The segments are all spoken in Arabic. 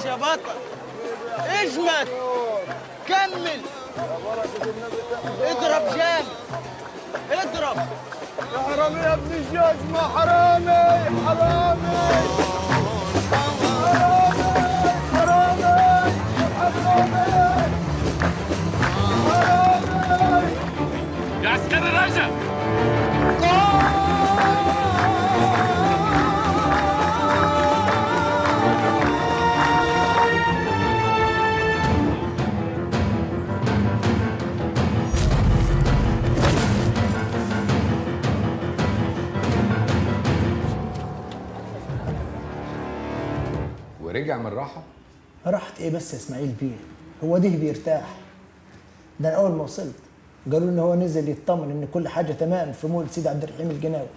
يا بطل، اجمد، كمل، اضرب جامد، اضرب. يا حرامي يا ابن الجزمة، حرامي حرامي يا عسكري رجع. ورجع من راحة؟ راحت ايه بس يا اسماعيل بيه؟ هو ده بيرتاح؟ ده انا اول ما وصلت قالوا ان هو نزل يطمن ان كل حاجه تمام في مول سيدي عبد الرحيم الجناوي.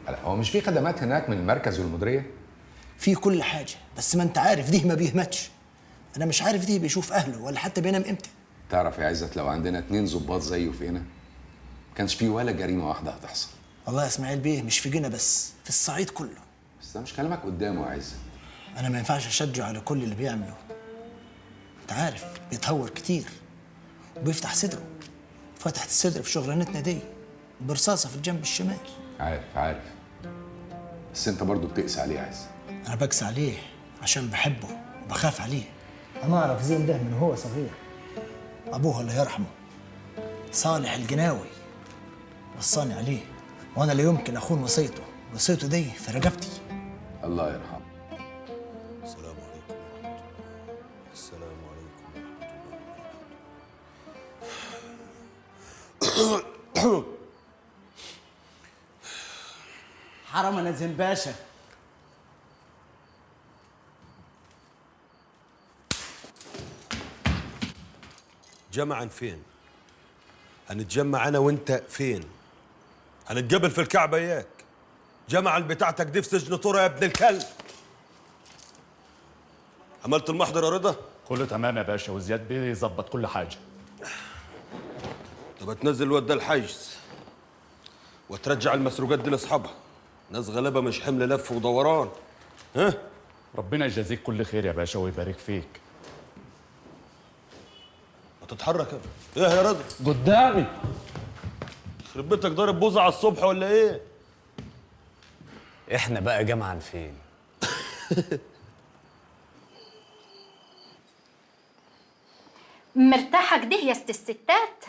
لا، هو مش في خدمات هناك من المركز والمديرية؟ في كل حاجه، بس ما انت عارف ده ما بيهمتش. انا مش عارف ده بيشوف اهله ولا حتى بينام امتى. تعرف يا عزت، لو عندنا 2 ضباط زيه فينا كانش في ولا جريمة واحدة هتحصل. والله يا اسماعيل بيه مش في جنة بس، في الصعيد كله. بس ده مش كلامك قدامه يا عزت. انا ما ينفعش اشجع على كل اللي بيعمله. انت عارف بيتهور كتير وبيفتح صدره. فتحت الصدر في شغلانتنا دي برصاصه في الجنب الشمال. عارف بس انت برضو بتقسى عليه يا عزت. انا بقسى عليه عشان بحبه وبخاف عليه. انا اعرف زين ده من هو صغير. ابوه الله يرحمه صالح الجناوي وصاني عليه، وانا لا يمكن اخون وصيته. وصيته دي في رقبتي. الله يرحمه. السلام عليكم ورحمة الله. السلام عليكم ورحمة الله. حرام انا زنباشا. جمعا فين؟ هنتجمع انا وانت فين؟ هنتقابل في الكعبة اياك. جمعا بتاعتك دي في سجن طورة يا ابن الكلب. عملت المحضر يا رضا؟ كله تمام يا باشا، وزياد بيظبط كل حاجه. طب تنزل الواد ده الحجز وترجع المسروقات دي لاصحابها. ناس غلابه مش حمل لف ودوران. ها؟ ربنا يجازيك كل خير يا باشا ويبارك فيك. ما تتحرك يا ابني. ايه يا رضا؟ قدامي. يخرب بيتك ضارب بوزة على الصبح ولا ايه؟ احنا بقى جمعا فين؟ مرتاحة كده يا ست الستات؟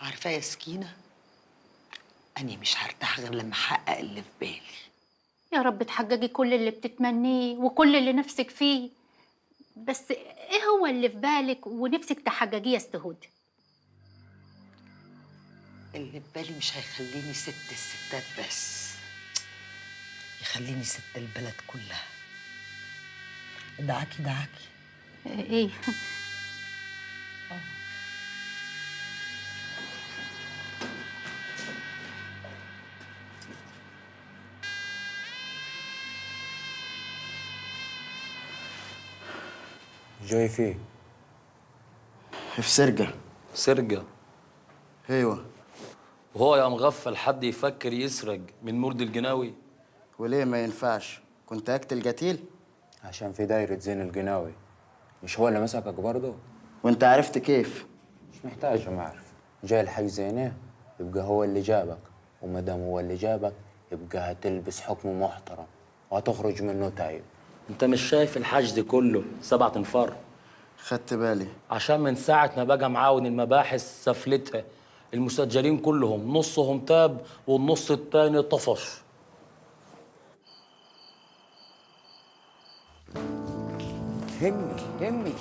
عارفة يا سكينة، أنا مش هرتاح غير لما أحقق اللي في بالي. يا رب تحققي كل اللي بتتمنيه وكل اللي نفسك فيه. بس ايه هو اللي في بالك ونفسك تحققيه يا ست هدى؟ اللي في بالي مش هيخليني ست الستات بس، يخليني ست البلد كلها. دعاكي دعاكي. ايه؟ جاي فيه؟ في سرقة. سرقة؟ ايوه. وهو يا مغفل حد يفكر يسرق من مرد الجناوي؟ وليه ما ينفعش؟ كنت اقتل قتيل؟ عشان في دايرة زين الجناوي. مش هو اللي مسكك برضه؟ وانت عرفت كيف؟ مش محتاج ما اعرف. جاي الحجز هنا يبقى هو اللي جابك، وما دام هو اللي جابك يبقى هتلبس حكم محترم وهتخرج منه تايب. انت مش شايف الحشد كله 7 انفار؟ خدت بالي. عشان من ساعة ما بقى معاون المباحث سفلتها المسجلين كلهم نصهم تاب والنص التاني طفش. همي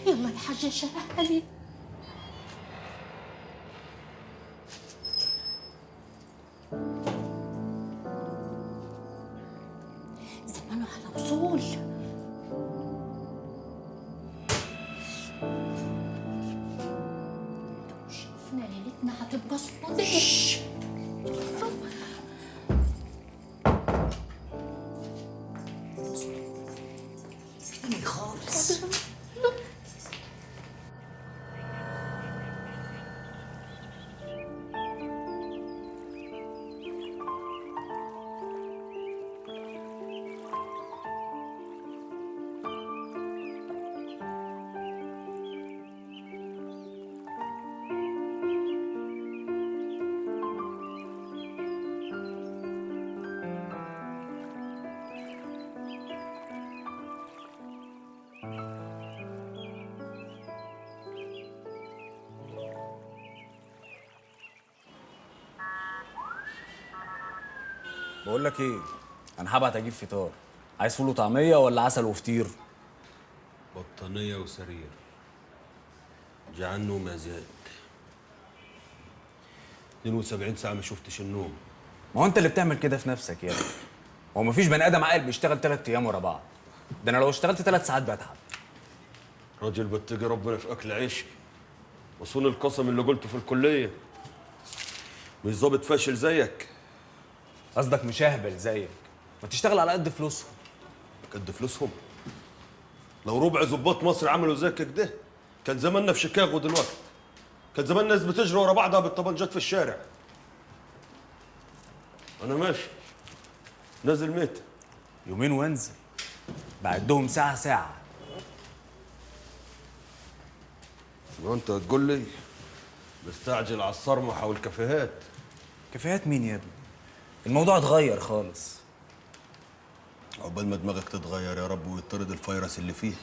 يلا يا حاجة شهالي. زمانه على وصول. احنا ليلتنا هتبقى صديق. تاني خالص. بقول لك ايه، انا هبعت اجيب فطار. عايز فول وطعميه ولا عسل وفطير؟ بطانية وسرير، جعان نوم يا زياد. 72 ساعة ما شفتش النوم. ما هو انت اللي بتعمل كده في نفسك يا ابني. هو مفيش بني ادم عاقل بيشتغل 3 ايام ورا بعض. ده انا لو اشتغلت 3 ساعات بتعب. راجل بتقي ربنا في أكل عيشي وصون القسم اللي قلته في الكلية. مش ظابط فاشل زيك. قصدك مشاهبل زيك، ما تشتغل على قد فلوسهم. قد فلوسهم؟ لو ربع ظباط مصر عملوا زيك كده كان زماننا في شيكاغو دلوقتي. كان زمان الناس بتجري ورا بعضها بالطبنجات في الشارع. انا ماشي نازل متى؟ يومين وانزل، بعدهم ساعه ساعه. وانت تقول لي مستعجل على الصرمحه والكافيهات. كفايات مين يا ابني؟ الموضوع اتغير خالص. عقبال ما دماغك تتغير يا رب ويطرد الفيروس اللي فيه.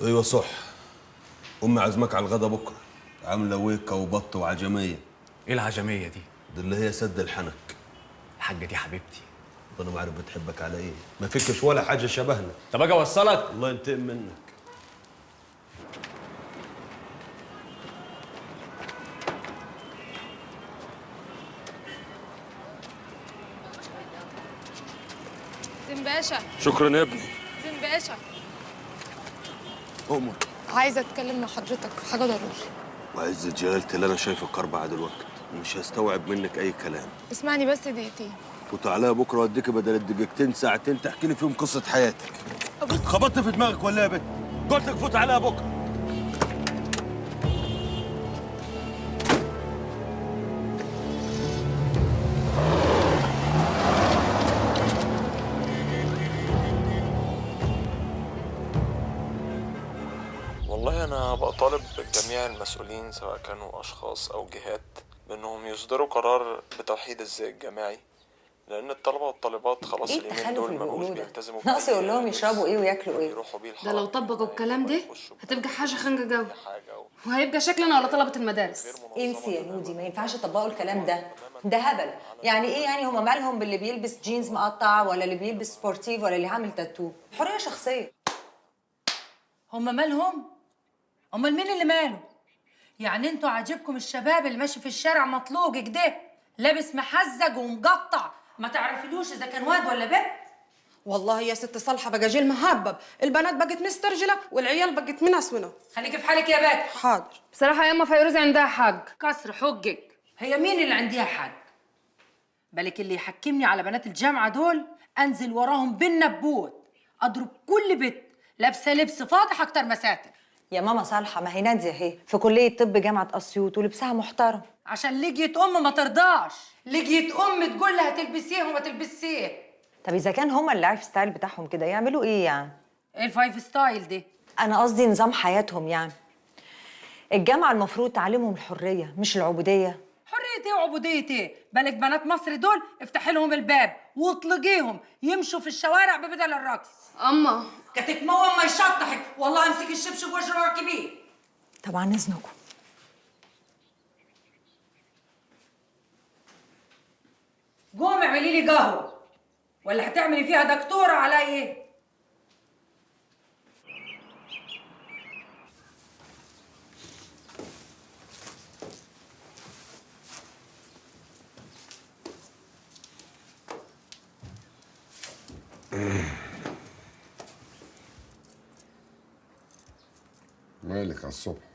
ايوه صح، امي عازمك على الغدا بكره، عامله ويكه وبط وعجميه. ايه العجميه دي؟ دي اللي هي سد الحنك. الحاجه دي حبيبتي. انا ما عارف بتحبك على ايه، ما فيكش ولا حاجه شبهنا. طب اجي اوصلك؟ الله ينتقم منك. زين باشا. شكرا يا ابني. زين باشا، أؤمر. عايزة أتكلم مع حضرتك في حاجة ضروري. وعزة جلالتي اللي أنا شايفك 4 دلوقتي ومش هستوعب منك أي كلام. اسمعني بس دقيقتين. فوت عليا بكرة وأديك بدل الدقيقتين ساعتين تحكي لي فيهم قصة حياتك. خبطت في دماغك ولا يا بنت؟ قلت لك فوت عليا بكرة. والله أنا بطالب جميع المسؤولين سواء كانوا أشخاص أو جهات بأنهم يصدروا قرار بتوحيد الزي الجماعي، لأن الطلبة والطالبات خلاص ايه اليومين التخلف دول اللي ما بقوش بيقولوه ده؟ بيلتزموا ناقص يقول لهم يشربوا ايه وياكلوا ايه. ده لو طبقوا الكلام ده هتبقى حاجة خانقة جو، وهيبقى شكلنا على طلبة المدارس. انسي يا نودي، ما ينفعش يطبقوا الكلام ده. ده هبل. يعني ايه يعني؟ هما مالهم باللي بيلبس جينز مقطع ولا اللي بيلبس سبورتيف ولا اللي عامل تاتو؟ حرية شخصية. هم مالهم؟ امال مين اللي ماله؟ يعني انتوا عاجبكم الشباب اللي ماشي في الشارع مطلوق كده لابس محزج ومقطع ما تعرفيلوش اذا كان واد ولا بنت؟ والله يا ست صالحة بقى جيل مهبب، البنات بقت مسترجلة والعيال بقت منسونة. خليكي في حالك يا بنت. حاضر. بصراحة يا اما فيروزة عندها حق. كسر حجك. هي مين اللي عندها حق؟ بالك اللي يحكمني على بنات الجامعة دول انزل وراهم بالنبوت اضرب كل بنت لابسه لبس فاضح اكتر مساتر. يا ماما صالحة، ما هي نادية اهي في كلية طب جامعة أسيوط ولبسها محترم. عشان لجيت ما ترضاش، لجيت تقول لها تلبسيه وما تلبسيه. طب إذا كان هما اللايف ستايل بتاعهم كده يعملوا إيه يعني؟ ايه الفايف ستايل دي؟ أنا قصدي نظام حياتهم يعني. الجامعة المفروض تعلمهم الحرية مش العبودية. حرية ايه وعبودية ايه؟ بالك بنات مصر دول افتحي لهم الباب واطلقيهم يمشوا في الشوارع ببدل الرقص. اما كتتموم ما يشطحك، والله امسك الشبشب واجري كبير. طبعا إذنكم. قومي اعملي لي قهوة ولا هتعملي فيها دكتورة على ايه؟ مالك على الصبح؟